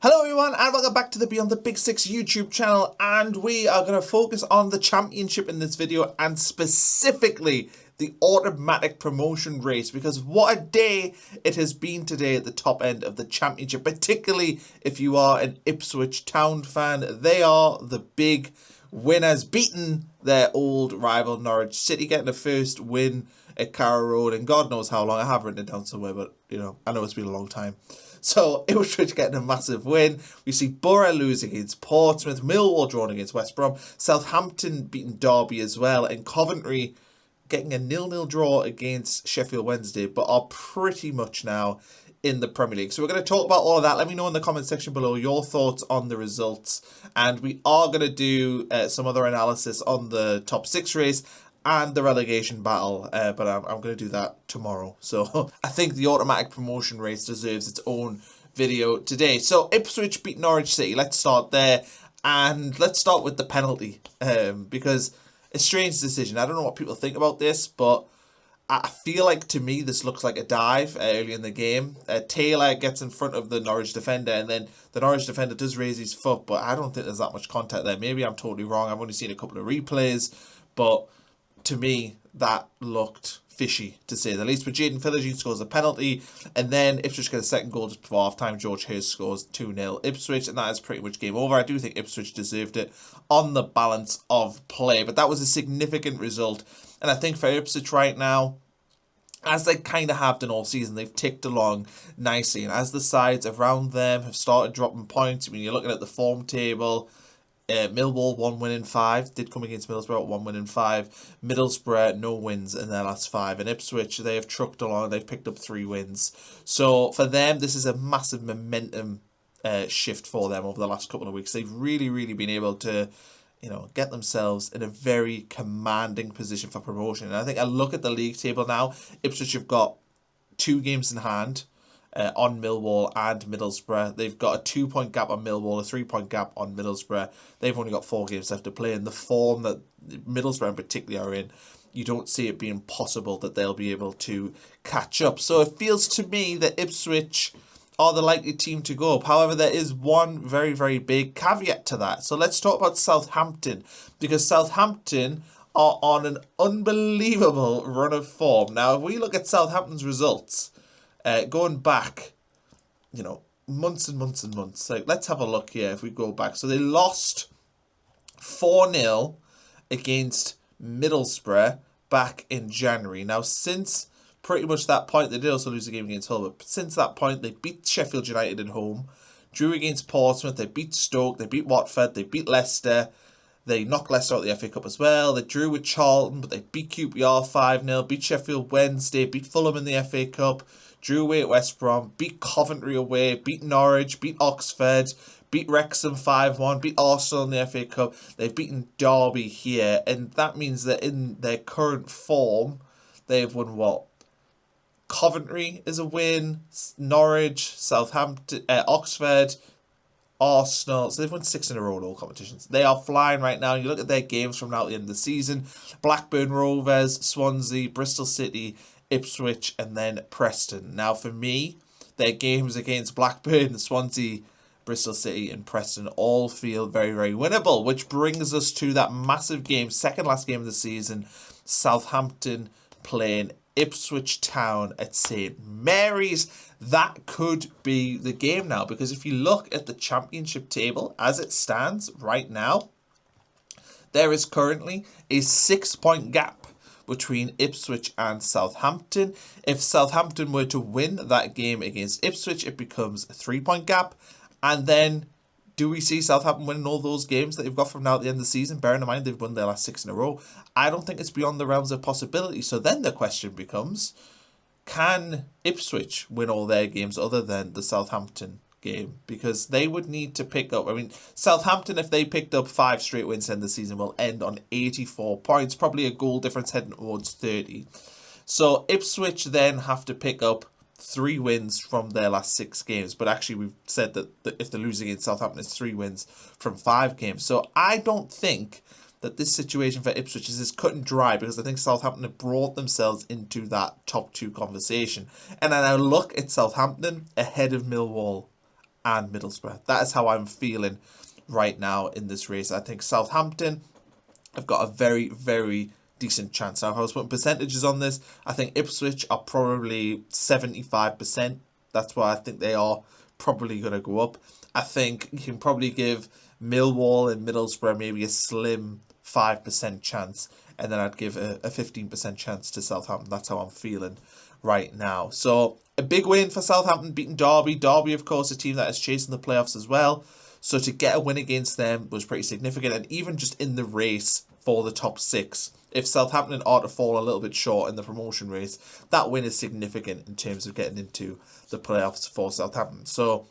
Hello everyone and welcome back to the Beyond the Big Six YouTube channel, and we are going to focus on the championship in this video and specifically the automatic promotion race, because what a day it has been today at the top end of the championship, particularly if you are an Ipswich Town fan. They are the big winners, beating their old rival Norwich City, getting the first win at Carrow Road and God knows how long. I have written it down somewhere, but I know it's been a long time. So Ipswich getting a massive win. We see Boro losing against Portsmouth, Millwall drawing against West Brom, Southampton beating Derby as well, and Coventry getting a 0-0 draw against Sheffield Wednesday, but are pretty much now in the Premier League. So we're going to talk about all of that. Let me know in the comment section below your thoughts on the results, and we are going to do some other analysis on the top six race and the relegation battle, but I'm going to do that tomorrow. So I think the automatic promotion race deserves its own video today. So Ipswich beat Norwich City. Let's start there, and let's start with the penalty, because a strange decision. I don't know what people think about this, but I feel like, to me, this looks like a dive early in the game. Taylor gets in front of the Norwich defender, and then the Norwich defender does raise his foot, but I don't think there's that much contact there. Maybe I'm totally wrong. I've only seen a couple of replays, but to me, that looked fishy, to say the least. But Jaden Philogene scores a penalty, and then Ipswich get a second goal just before half-time. George Hurst scores 2-0 Ipswich, and that is pretty much game over. I do think Ipswich deserved it on the balance of play, but that was a significant result. And I think for Ipswich right now, as they kind of have done all season, they've ticked along nicely. And as the sides around them have started dropping points, I mean, you're looking at the form table, Millwall 1 win in 5, did come against Middlesbrough 1 win in 5. Middlesbrough no wins in their last 5, and Ipswich, they have trucked along. They've picked up 3 wins. So for them, this is a massive momentum shift for them over the last couple of weeks. They've really been able to get themselves in a very commanding position for promotion. And I think I look at the league table now. Ipswich have got 2 games in hand on Millwall and Middlesbrough. They've got a 2-point gap on Millwall, a 3-point gap on Middlesbrough. They've only got 4 games left to play. And the form that Middlesbrough in particular are in, you don't see it being possible that they'll be able to catch up. So it feels to me that Ipswich are the likely team to go up. However, there is one very big caveat to that. So let's talk about Southampton, because Southampton are on an unbelievable run of form. Now, if we look at Southampton's results, going back, months and months. Like, let's have a look here if we go back. So they lost 4-0 against Middlesbrough back in January. Now, since pretty much that point, they did also lose a game against Hull, but since that point, they beat Sheffield United at home, drew against Portsmouth, they beat Stoke, they beat Watford, they beat Leicester, they knocked Leicester out of the FA Cup as well, they drew with Charlton, but they beat QPR 5-0, beat Sheffield Wednesday, beat Fulham in the FA Cup, drew away at West Brom, beat Coventry away, beat Norwich, beat Oxford, beat Wrexham 5-1, beat Arsenal in the FA Cup. They've beaten Derby here, and that means that in their current form, they've won what? Coventry is a win, Norwich, Southampton, Oxford, Arsenal. So they've won 6 in a row in all competitions. They are flying right now. You look at their games from now at the end of the season: Blackburn Rovers, Swansea, Bristol City, Ipswich, and then Preston. Now for me, their games against Blackburn, Swansea, Bristol City and Preston all feel very winnable, which brings us to that massive game, second last game of the season, Southampton playing Ipswich Town at St Mary's. That could be the game now, because if you look at the championship table as it stands right now, there is currently a 6-point gap between Ipswich and Southampton. If Southampton were to win that game against Ipswich, it becomes a 3-point gap. And then, do we see Southampton winning all those games that they've got from now at the end of the season? Bearing in mind they've won their last 6 in a row. I don't think it's beyond the realms of possibility. So then the question becomes, can Ipswich win all their games other than the Southampton game? Because they would need to pick up, Southampton, if they picked up 5 straight wins to end the season, will end on 84 points, probably a goal difference heading towards 30. So Ipswich then have to pick up 3 wins from their last 6 games, but actually we've said that if they're losing against Southampton, it's 3 wins from 5 games. So I don't think that this situation for Ipswich is as cut and dry, because I think Southampton have brought themselves into that top 2 conversation. And then I look at Southampton ahead of Millwall. and Middlesbrough. That is how I'm feeling right now in this race. I think Southampton have got a very, very decent chance. Now, if I was putting percentages on this, I think Ipswich are probably 75%. That's why I think they are probably going to go up. I think you can probably give Millwall and Middlesbrough maybe a slim 5% chance, and then I'd give a 15% chance to Southampton. That's how I'm feeling right now. So a big win for Southampton, beating Derby. Derby, of course, a team that is chasing the playoffs as well. So to get a win against them was pretty significant, and even just in the race for the top six, if Southampton are to fall a little bit short in the promotion race, that win is significant in terms of getting into the playoffs for Southampton. So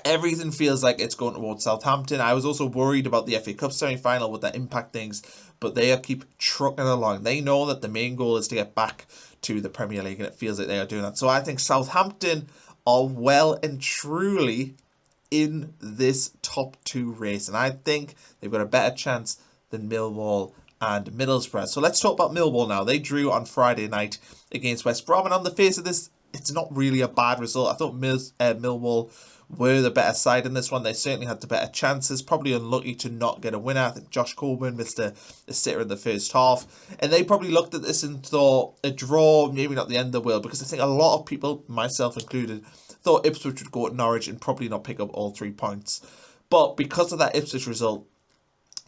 everything feels like it's going towards Southampton. I was also worried about the FA Cup semi-final, would that impact things, but they keep trucking along. They know that the main goal is to get back to the Premier League, and it feels like they are doing that. So I think Southampton are well and truly in this top two race, and I think they've got a better chance than Millwall and Middlesbrough. So let's talk about Millwall now. They drew on Friday night against West Brom, and on the face of this, it's not really a bad result. I thought Millwall were the better side in this one. They certainly had the better chances. Probably unlucky to not get a winner. I think Josh Coleman missed a sitter in the first half, and they probably looked at this and thought a draw, maybe not the end of the world, because I think a lot of people, myself included, thought Ipswich would go at Norwich and probably not pick up all 3 points. But because of that Ipswich result,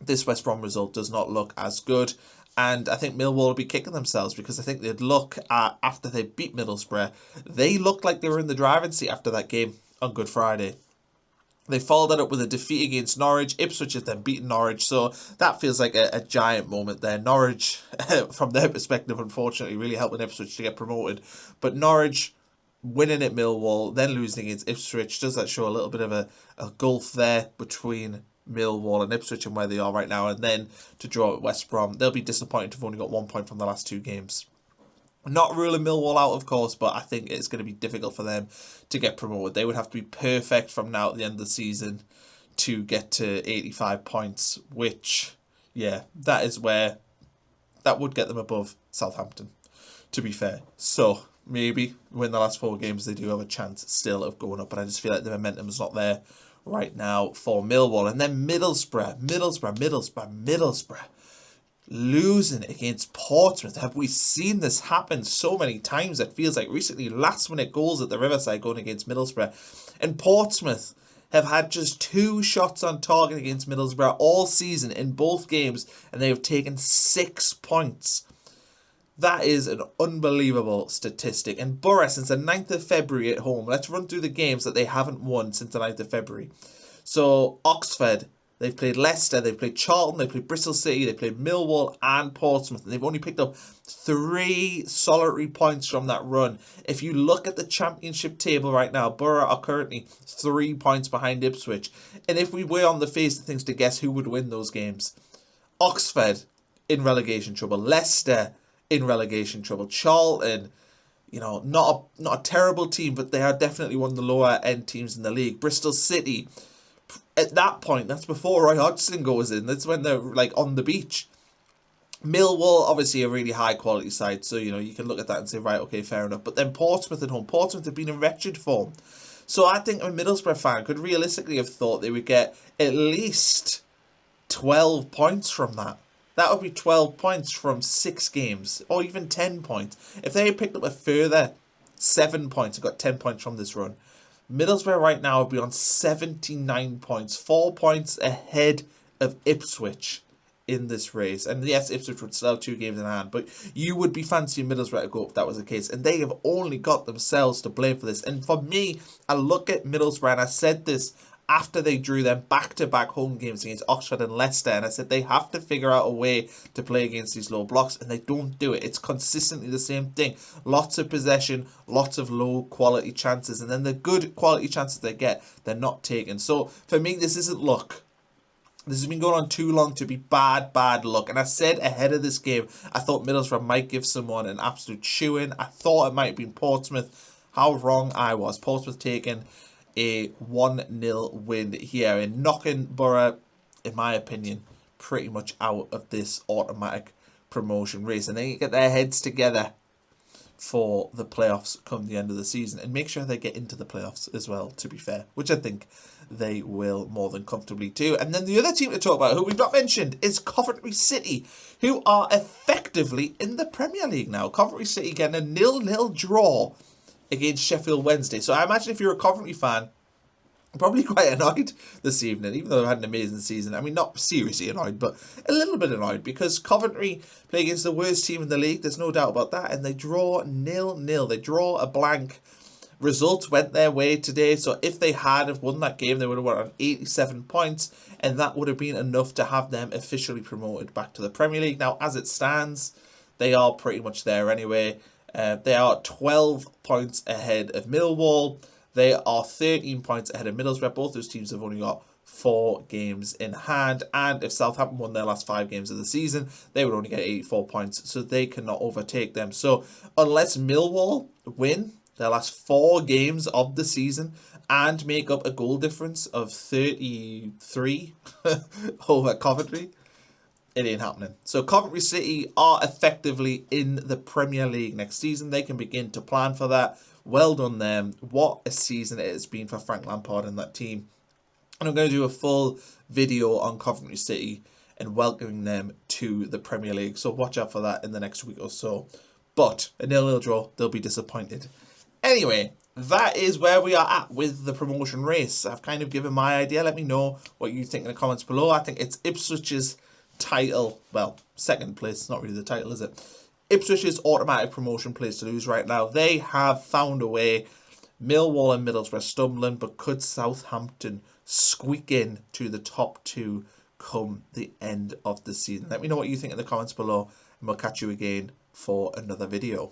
this West Brom result does not look as good. And I think Millwall will be kicking themselves, because I think they'd look at, after they beat Middlesbrough, they looked like they were in the driving seat after that game on Good Friday. They followed that up with a defeat against Norwich. Ipswich has then beaten Norwich, so that feels like a giant moment there. Norwich, from their perspective, unfortunately, really helping Ipswich to get promoted. But Norwich winning at Millwall, then losing against Ipswich, does that show a little bit of a gulf there between Millwall and Ipswich and where they are right now, and then to draw at West Brom. They'll be disappointed to have only got 1 point from the last 2 games. Not ruling Millwall out, of course, but I think it's going to be difficult for them to get promoted. They would have to be perfect from now at the end of the season to get to 85 points, which, yeah, that is where that would get them above Southampton, to be fair. So maybe win the last 4 games, they do have a chance still of going up, but I just feel like the momentum is not there right now for Millwall. And then Middlesbrough. Losing against Portsmouth. Have we seen this happen so many times? It feels like recently, last minute goals at the Riverside going against Middlesbrough. And Portsmouth have had just 2 shots on target against Middlesbrough all season in both games, and they have taken 6 points. That is an unbelievable statistic. And Boro, since the 9th of February at home, let's run through the games that they haven't won since the 9th of February. So Oxford, they've played Leicester, they've played Charlton, they've played Bristol City, they've played Millwall and Portsmouth, and they've only picked up 3 solitary points from that run. If you look at the championship table right now, Boro are currently 3 points behind Ipswich. And if we were on the face of things to guess who would win those games, Oxford in relegation trouble, Leicester in relegation trouble, Charlton, you know, not a terrible team, but they are definitely one of the lower end teams in the league. Bristol City, at that point, that's before Roy Hodgson goes in. That's when they're like on the beach. Millwall, obviously a really high quality side, so you know you can look at that and say, right, okay, fair enough. But then Portsmouth at home. Portsmouth have been in wretched form. So I think a Middlesbrough fan could realistically have thought they would get at least 12 points from that. That would be 12 points from 6 games, or even 10 points. If they had picked up a further 7 points and got 10 points from this run, Middlesbrough right now would be on 79 points, 4 points ahead of Ipswich in this race. And yes, Ipswich would still have 2 games in hand, but you would be fancying Middlesbrough to go up if that was the case. And they have only got themselves to blame for this. And for me, I look at Middlesbrough, and I said this after they drew them back-to-back home games against Oxford and Leicester, and I said they have to figure out a way to play against these low blocks, and they don't do it. It's consistently the same thing. Lots of possession, lots of low-quality chances, and then the good quality chances they get, they're not taken. So, for me, this isn't luck. This has been going on too long to be bad luck. And I said ahead of this game, I thought Middlesbrough might give someone an absolute chewing. I thought it might have been Portsmouth. How wrong I was. Portsmouth taking a 1-0 win here and knocking Boro, in my opinion, pretty much out of this automatic promotion race. And they get their heads together for the playoffs come the end of the season, and make sure they get into the playoffs as well, to be fair, which I think they will more than comfortably do. And then the other team to talk about, who we've not mentioned, is Coventry City, who are effectively in the Premier League now. Coventry City getting a 0-0 draw against Sheffield Wednesday. So I imagine if you're a Coventry fan, probably quite annoyed this evening, even though they've had an amazing season. I mean, not seriously annoyed, but a little bit annoyed, because Coventry play against the worst team in the league. There's no doubt about that. And they draw 0-0. They draw a blank. Results went their way today. So if they had have won that game, they would have won on 87 points. And that would have been enough to have them officially promoted back to the Premier League. Now, as it stands, they are pretty much there anyway. They are 12 points ahead of Millwall. They are 13 points ahead of Middlesbrough. Both those teams have only got 4 games in hand. And if Southampton won their last 5 games of the season, they would only get 84 points. So they cannot overtake them. So unless Millwall win their last 4 games of the season and make up a goal difference of 33 over Coventry, it ain't happening. So Coventry City are effectively in the Premier League next season. They can begin to plan for that. Well done them. What a season it has been for Frank Lampard and that team. And I'm going to do a full video on Coventry City and welcoming them to the Premier League. So watch out for that in the next week or so. But a 0-0 draw, they'll be disappointed. Anyway, that is where we are at with the promotion race. I've kind of given my idea. Let me know what you think in the comments below. I think it's Ipswich's title. Well, second place. It's not really the title, is it? Ipswich's automatic promotion place to lose right now. They have found a way. Millwall and Middlesbrough stumbling, but could Southampton squeak in to the top 2 come the end of the season? Let me know what you think in the comments below, and we'll catch you again for another video.